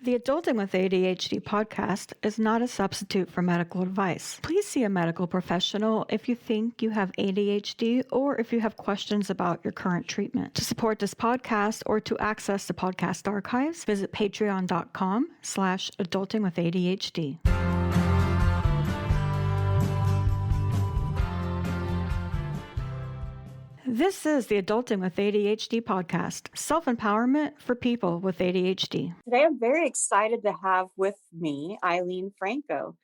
The Adulting with ADHD podcast is not a substitute for medical advice. Please see a medical professional if you think you have ADHD or if you have questions about your current treatment. To support this podcast or to access the podcast archives, visit patreon.com/adultingwithadhd. This is the Adulting with ADHD podcast, self-empowerment for people with ADHD. Today, I'm very excited to have with me Eileen Franco.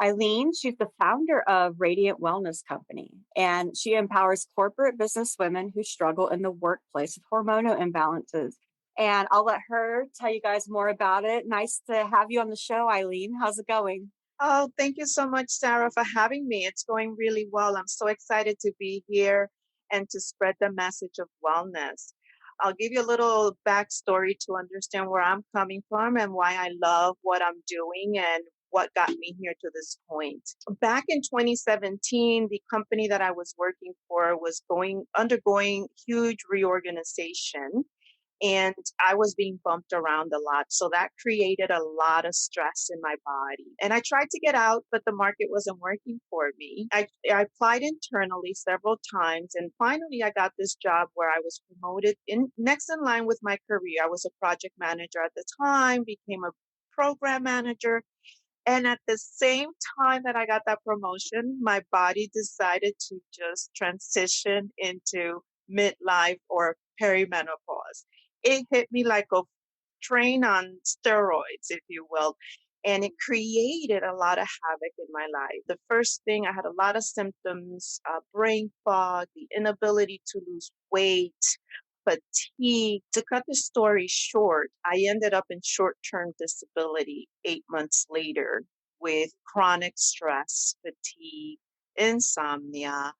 Eileen, she's the founder of Radiant Wellness Company, and she empowers corporate business women who struggle in the workplace with hormonal imbalances. And I'll let her tell you guys more about it. Nice to have you on the show, Eileen. How's it going? Oh, thank you so much, Sarah, for having me. It's going really well. I'm so excited to be here and to spread the message of wellness. I'll give you a little backstory to understand where I'm coming from and why I love what I'm doing and what got me here to this point. Back in 2017, the company that I was working for was undergoing huge reorganization. And I was being bumped around a lot. So that created a lot of stress in my body. And I tried to get out, but the market wasn't working for me. I applied internally several times. And finally, I got this job where I was promoted next in line with my career. I was a project manager at the time, became a program manager. And at the same time that I got that promotion, my body decided to just transition into midlife or perimenopause. It hit me like a train on steroids, if you will, and it created a lot of havoc in my life. The first thing, I had a lot of symptoms, brain fog, the inability to lose weight, fatigue. To cut the story short, I ended up in short-term disability 8 months later with chronic stress, fatigue, insomnia,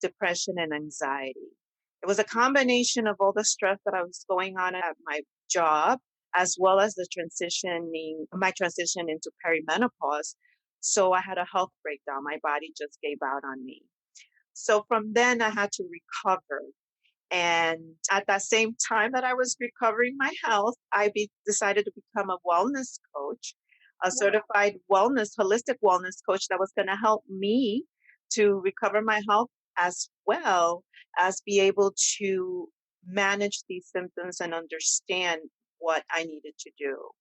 depression, and anxiety. It was a combination of all the stress that I was going on at my job, as well as my transition into perimenopause. So I had a health breakdown. My body just gave out on me. So from then I had to recover. And at that same time that I was recovering my health, I decided to become a wellness coach, a certified holistic wellness coach that was going to help me to recover my health as well as be able to manage these symptoms and understand what I needed to do.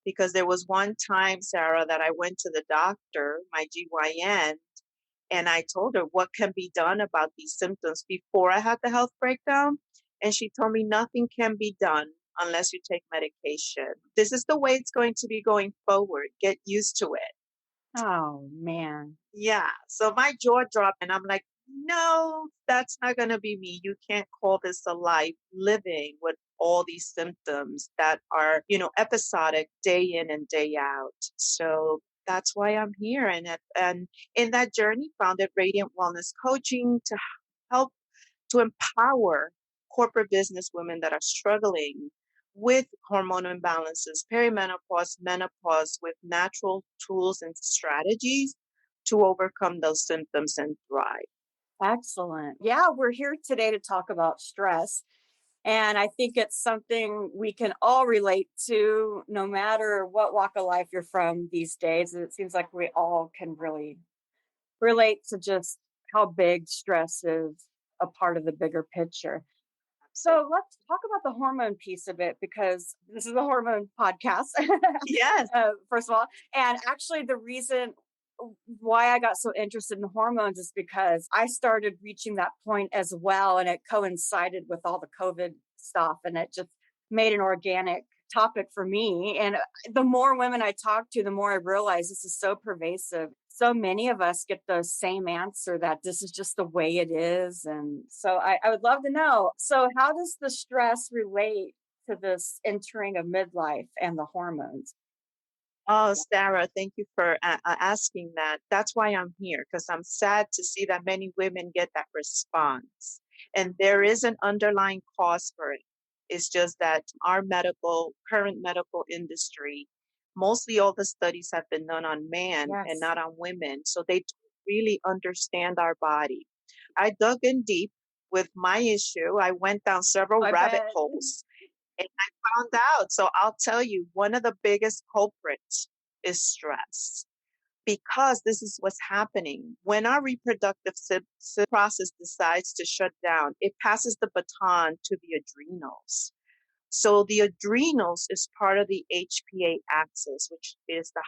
Because there was one time, Sarah, that I went to the doctor, my GYN, and I told her what can be done about these symptoms before I had the health breakdown. And she told me nothing can be done unless you take medication. This is the way it's going to be going forward. Get used to it. Oh, man. Yeah. So my jaw dropped and I'm like, no, that's not going to be me. You can't call this a life living with all these symptoms that are, episodic day in and day out. So that's why I'm here. And in that journey, founded Radiant Wellness Coaching to help to empower corporate business women that are struggling with hormonal imbalances, perimenopause, menopause, with natural tools and strategies to overcome those symptoms and thrive. Excellent. Yeah, we're here today to talk about stress. And I think it's something we can all relate to, no matter what walk of life you're from these days. It seems like we all can really relate to just how big stress is a part of the bigger picture. So let's talk about the hormone piece of it, because this is a hormone podcast. Yes. First of all, and actually the reason why I got so interested in hormones is because I started reaching that point as well. And it coincided with all the COVID stuff. And it just made an organic topic for me. And the more women I talk to, the more I realize this is so pervasive. So many of us get the same answer that this is just the way it is. And so I would love to know. So how does the stress relate to this entering of midlife and the hormones? Oh, Sarah, thank you for asking that. That's why I'm here, because I'm sad to see that many women get that response. And there is an underlying cause for it. It's just that our current medical industry, mostly all the studies have been done on men and not on women. So they don't really understand our body. I dug in deep with my issue. I went down several rabbit holes. And I found out. So I'll tell you, one of the biggest culprits is stress because this is what's happening. When our reproductive process decides to shut down, it passes the baton to the adrenals. So the adrenals is part of the HPA axis, which is the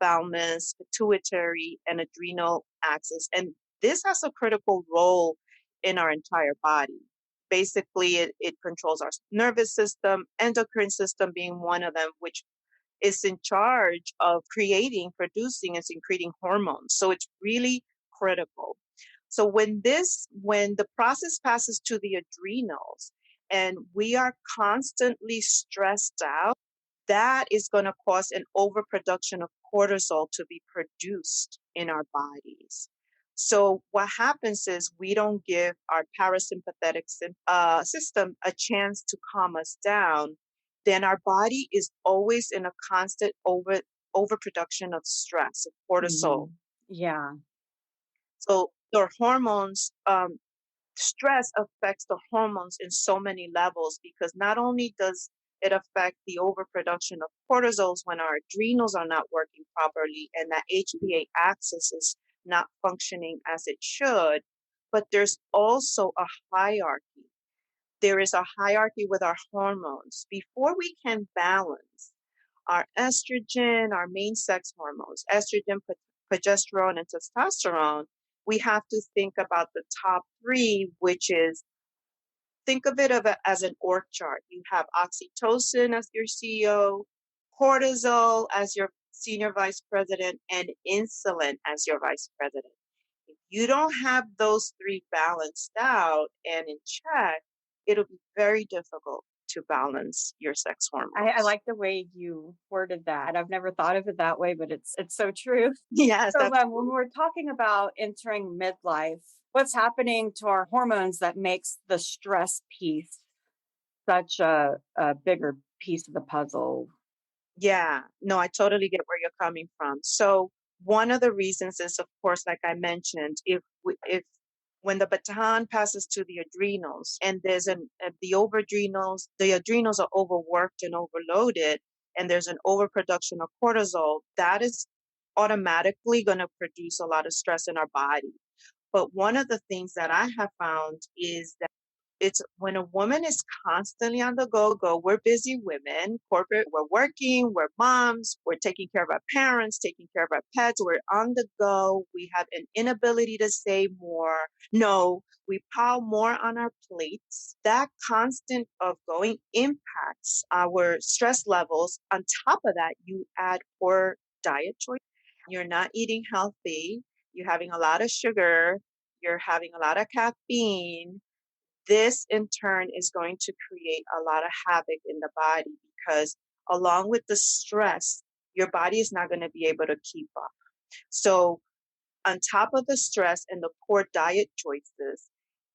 hypothalamus, pituitary, and adrenal axis. And this has a critical role in our entire body. Basically, it controls our nervous system, endocrine system being one of them, which is in charge of creating, producing, and secreting hormones. So it's really critical. So when the process passes to the adrenals and we are constantly stressed out, that is going to cause an overproduction of cortisol to be produced in our bodies. So what happens is we don't give our parasympathetic system a chance to calm us down. Then our body is always in a constant overproduction of stress, of cortisol. Mhm. Yeah. So the hormones, stress affects the hormones in so many levels because not only does it affect the overproduction of cortisols when our adrenals are not working properly and that HPA axis is not functioning as it should, but there's also a hierarchy. There is a hierarchy with our hormones. Before we can balance our estrogen, our main sex hormones, estrogen, progesterone, and testosterone, we have to think about the top three, which is think of it as an org chart. You have oxytocin as your CEO, cortisol as your senior vice president, and insulin as your vice president. If you don't have those three balanced out and in check, it'll be very difficult to balance your sex I hormones. like the way you worded that. I've never thought of it that way, but it's so true. Yes, So when absolutely. we're talking about entering midlife, what's happening to our hormones that makes the stress piece such a bigger piece of the puzzle? Yeah, no, I totally get where you're coming from. So one of the reasons is, of course, like I mentioned, if when the baton passes to the adrenals and there's the adrenals are overworked and overloaded, and there's an overproduction of cortisol, that is automatically going to produce a lot of stress in our body. But one of the things that I have found is it's when a woman is constantly on the go, we're busy women, corporate, we're working, we're moms, we're taking care of our parents, taking care of our pets, we're on the go, we have an inability to say more. No, we pile more on our plates. That constant of going impacts our stress levels. On top of that, you add poor diet choice. You're not eating healthy, you're having a lot of sugar, you're having a lot of caffeine. This in turn is going to create a lot of havoc in the body because along with the stress, your body is not going to be able to keep up. So, on top of the stress and the poor diet choices,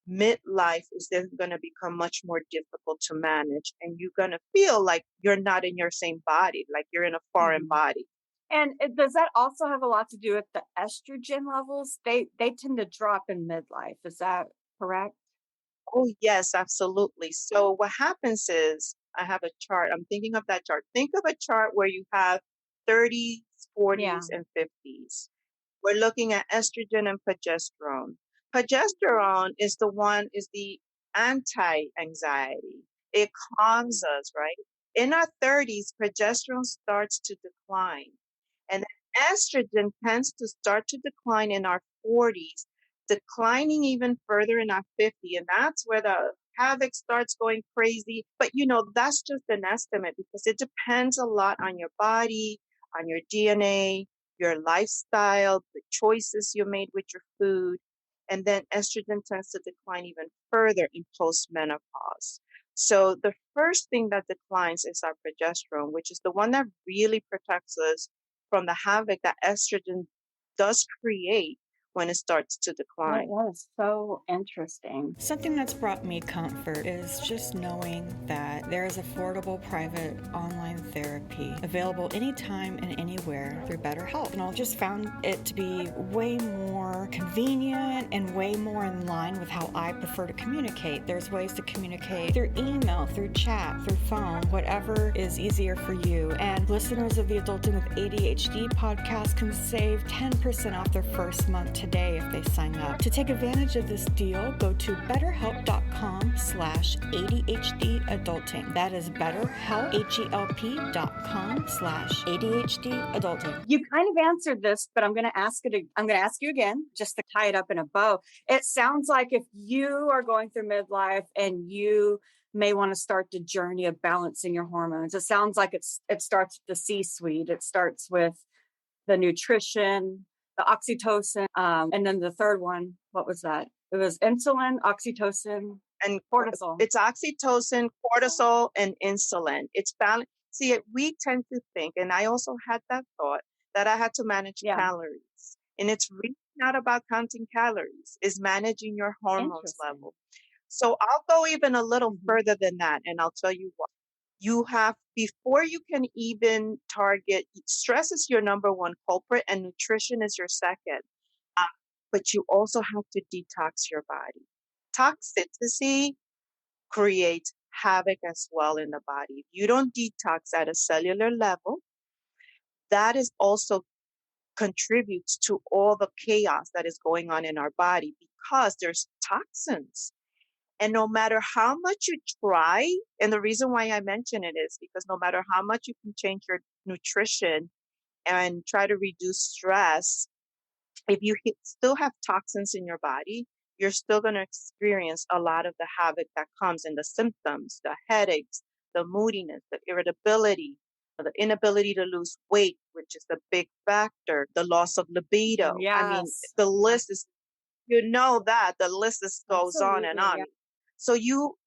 midlife is then going to become much more difficult to manage. And you're going to feel like you're not in your same body, like you're in a foreign Mhm. body. And does that also have a lot to do with the estrogen levels? They tend to drop in midlife. Is that correct? Oh, yes, absolutely. So what happens is I have a chart. I'm thinking of that chart. Think of a chart where you have 30s, Yeah. 40s, and 50s. We're looking at estrogen and progesterone. Progesterone is the anti-anxiety. It calms us, right? In our 30s, progesterone starts to decline. And then estrogen tends to start to decline in our 40s, declining even further in our 50s. And that's where the havoc starts going crazy. But that's just an estimate because it depends a lot on your body, on your DNA, your lifestyle, the choices you made with your food. And then estrogen tends to decline even further in postmenopause. So the first thing that declines is our progesterone, which is the one that really protects us from the havoc that estrogen does create when it starts to decline. That is so interesting. Something that's brought me comfort is just knowing that there is affordable private online therapy available anytime and anywhere through BetterHelp. And I just found it to be way more convenient and way more in line with how I prefer to communicate. There's ways to communicate through email, through chat, through phone, whatever is easier for you. And listeners of the Adulting with ADHD podcast can save 10% off their first month today if they sign up. To take advantage of this deal, go to betterhelp.com/ADHD adulting. That is betterhelp, HELP.com/ADHD adulting. You kind of answered this, but I'm going to ask you again, just to tie it up in a bow. It sounds like if you are going through midlife and you may want to start the journey of balancing your hormones, it sounds like it starts with the C-suite. It starts with the nutrition, the oxytocin, and then the third one, what was that? It was insulin, oxytocin, And cortisol. it's oxytocin, cortisol, and insulin. It's balance. See, we tend to think, and I also had that thought, that I had to manage Yeah, calories. And it's really not about counting calories, it's managing your hormones interesting. level. So I'll go even a little Mhm. further than that, and I'll tell you what. You have, before you can even target, stress is your number one culprit, and nutrition is your second. Uh, but you also have to detox your body. Toxicity creates havoc as well in the body. If you don't detox at a cellular level, that is also contributes to all the chaos that is going on in our body because there's toxins. And no matter how much you try, and the reason why I mention it is because no matter how much you can change your nutrition and try to reduce stress, if you still have toxins in your body, you're still going to experience a lot of the havoc that comes in the symptoms, the headaches, the moodiness, the irritability, the inability to lose weight, which is the big factor, the loss of libido. I mean, Yes, the list is, the list goes on and absolutely. on. Yeah. So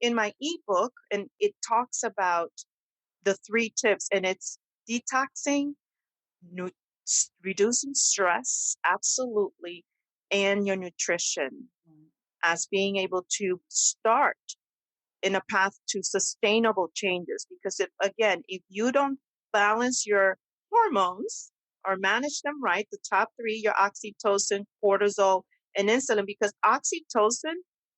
in my ebook, and it talks about the 3 tips, and it's detoxing, nu- reducing stress, absolutely, and your nutrition as being able to start in a path to sustainable changes. Because if you don't balance your hormones or manage them right, the top 3, your oxytocin, cortisol, and insulin, because oxytocin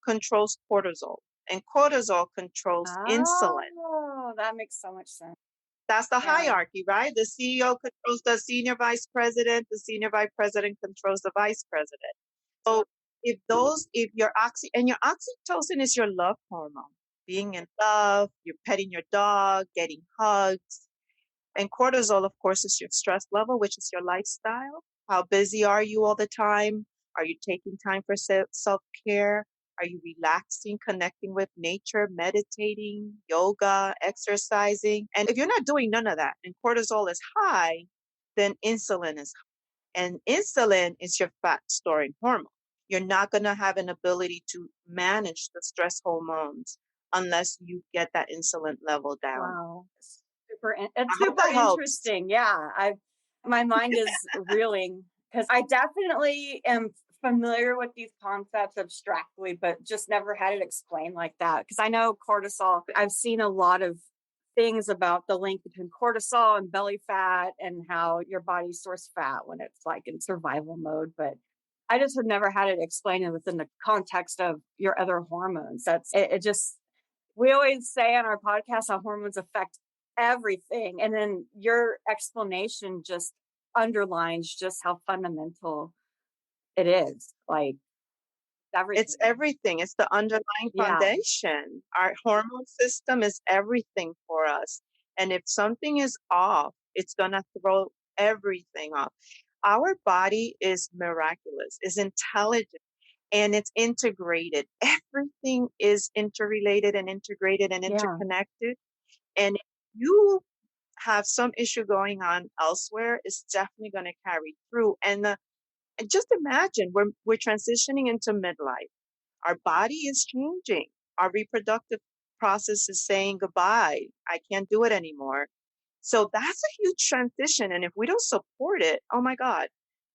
controls cortisol and cortisol controls insulin. Oh, that makes so much sense. That's the Yeah. hierarchy, right? The CEO controls the senior vice president, the senior vice president controls the vice president. So if your oxytocin is your love hormone, being in love, you're petting your dog, getting hugs. And cortisol, of course, is your stress level, which is your lifestyle. How busy are you all the time? Are you taking time for self-care? Are you relaxing, connecting with nature, meditating, yoga, exercising? And if you're not doing none of that and cortisol is high, then insulin is high. And insulin is your fat storing hormone. You're not going to have an ability to manage the stress hormones unless you get that insulin level down. Wow. It's I hope super that helps. interesting. Yeah. My mind is reeling because I definitely am familiar with these concepts abstractly, but just never had it explained like that. Because I know cortisol, I've seen a lot of things about the link between cortisol and belly fat and how your body stores fat when it's like in survival mode. But I just have never had it explained within the context of your other hormones. It just, we always say on our podcast how hormones affect everything. And then your explanation just underlines just how fundamental it is. Like It's everything. everything. It's the underlying Yeah. foundation. Our hormone system is everything for us. And if something is off, it's going to throw everything off. Our body is miraculous, is intelligent, and it's integrated. Everything is interrelated and integrated and Yeah. interconnected. And if you have some issue going on elsewhere, it's definitely going to carry through. And just imagine we're transitioning into midlife. Our body is changing. Our reproductive process is saying goodbye. I can't do it anymore. So that's a huge transition. And if we don't support it, oh my God,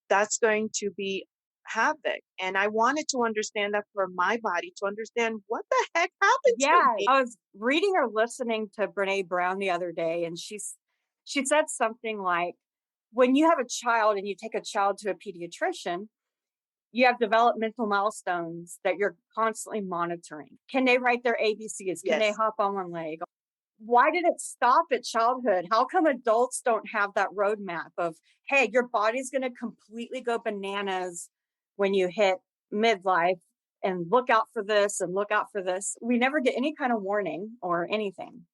that's going to be havoc. And I wanted to understand that for my body, to understand what the heck happened to Yeah, me. I was reading or listening to Brene Brown the other day, and she said something like, when you have a child and you take a child to a pediatrician, you have developmental milestones that you're constantly monitoring. Can they write their ABCs? Can they Yes. hop on one leg? Why did it stop at childhood? How come adults don't have that roadmap of, hey, your body's going to completely go bananas when you hit midlife, and look out for this and look out for this? We never get any kind of warning or anything.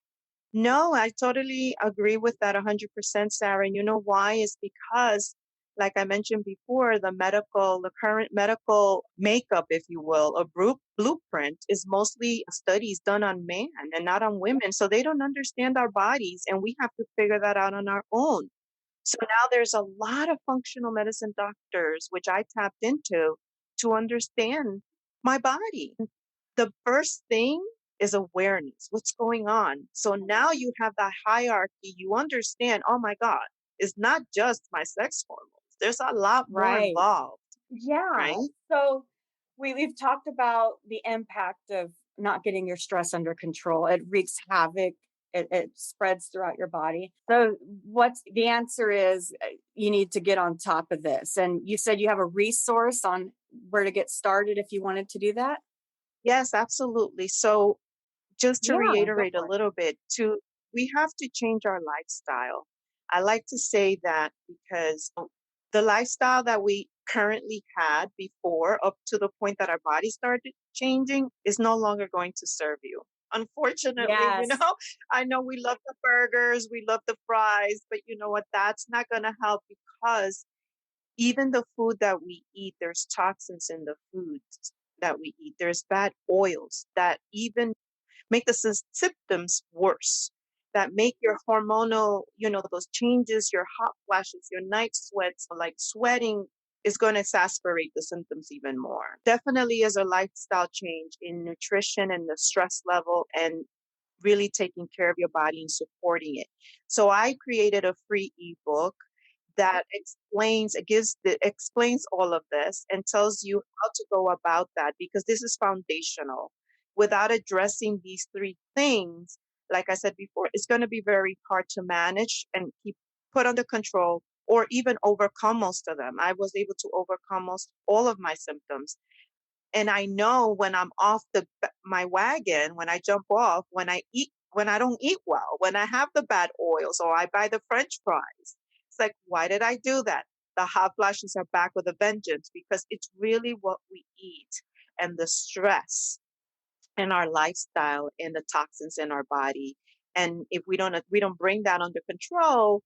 No, I totally agree with that 100%, Sarah. And you know why? Is because, like I mentioned before, the current medical makeup, if you will, a blueprint is mostly studies done on man and not on women. So they don't understand our bodies, and we have to figure that out on our own. So now there's a lot of functional medicine doctors, which I tapped into to understand my body. The first thing is awareness. What's going on? So now you have that hierarchy. You understand, oh my God, it's not just my sex hormones. There's a lot more Right. involved, Yeah. right? So we've talked about the impact of not getting your stress under control. It wreaks havoc. It spreads throughout your body. So what's the answer is, you need to get on top of this. And you said you have a resource on where to get started if you wanted to do that? Yes, absolutely. So just to Yeah, go reiterate a for it. little bit, we have to change our lifestyle. I like to say that because the lifestyle that we currently had before, up to the point that our body started changing, is no longer going to serve you. Unfortunately, Yes. I know we love the burgers, we love the fries, but you know what? That's not going to help because even the food that we eat, there's toxins in the foods that we eat. There's bad oils that even make the symptoms worse, that make your hormonal, those changes, your hot flashes, your night sweats, like sweating is going to exacerbate the symptoms even more. Definitely is a lifestyle change in nutrition and the stress level and really taking care of your body and supporting it. So I created a free ebook that explains all of this and tells you how to go about that because this is foundational. Without addressing these three things, like I said before, it's going to be very hard to manage and keep put under control or even overcome most of them. I was able to overcome most all of my symptoms. And I know when I'm off my wagon, when I jump off, when I don't eat well, when I have the bad oils or I buy the French fries, it's like, why did I do that? The hot flashes are back with a vengeance because it's really what we eat and the stress and our lifestyle and the toxins in our body. And if we don't bring that under control,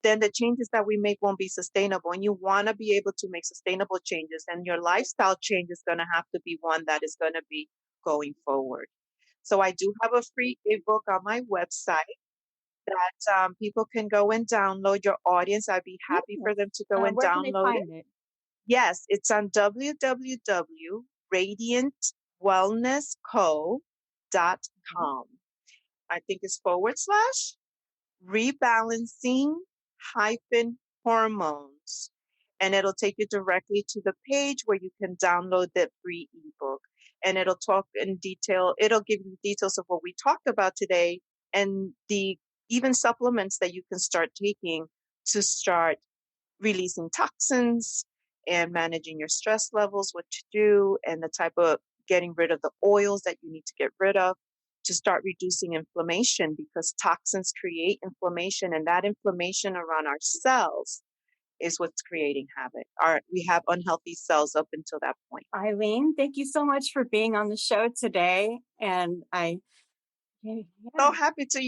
then the changes that we make won't be sustainable. And you want to be able to make sustainable changes. And your lifestyle change is going to have to be one that is going to be going forward. So I do have a free ebook on my website that people can go and download. Your audience, I'd be happy Yeah. for them to go and Where can they download it. find it? Yes, it's on www.radiantwellnessco.com. I think it's / rebalancing hyphen hormones. And it'll take you directly to the page where you can download the free ebook. And it'll talk in detail, it'll give you details of what we talked about today and the even supplements that you can start taking to start releasing toxins and managing your stress levels, what to do, and the type of getting rid of the oils that you need to get rid of to start reducing inflammation because toxins create inflammation and that inflammation around our cells is what's creating havoc. We have unhealthy cells up until that point. Eileen, thank you so much for being on the show today. And yeah, So happy to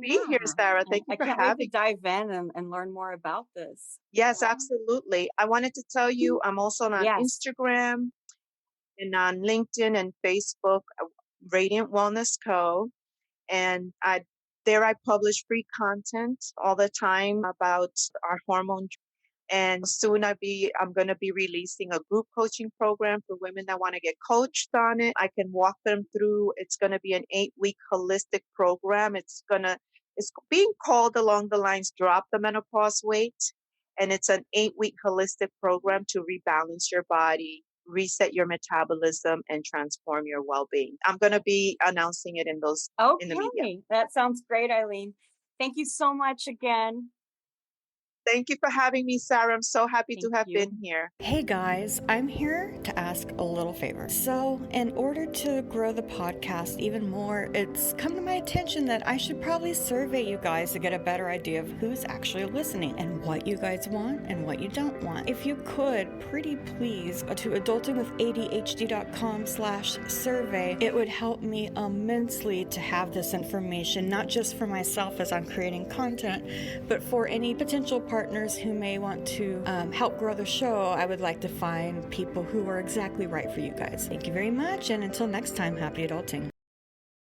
be here, yeah, Sarah. Thank you I for can't wait to having me. dive in and learn more about this. Yes, absolutely. I wanted to tell you I'm also on Yes. Instagram and on LinkedIn and Facebook, Radiant Wellness Co. And I publish free content all the time about our hormone. And soon I'm going to be releasing a group coaching program for women that want to get coached on it. I can walk them through. It's going to be an 8-week holistic program. It's being called along the lines, drop the menopause weight. And it's an 8-week holistic program to rebalance your body, reset your metabolism, and transform your well-being. I'm going to be announcing it in the media. Okay, that sounds great, Eileen. Thank you so much again. Thank you for having me, Sarah. I'm so happy to Thank have you. been here. Hey guys, I'm here to ask a little favor. So, in order to grow the podcast even more, it's come to my attention that I should probably survey you guys to get a better idea of who's actually listening and what you guys want and what you don't want. If you could, pretty please, go to adultingwithadhd.com/survey. It would help me immensely to have this information, not just for myself as I'm creating content, but for any potential partners who may want to help grow the show. I would like to find people who are exactly right for you guys. Thank you very much, and until next time, happy adulting.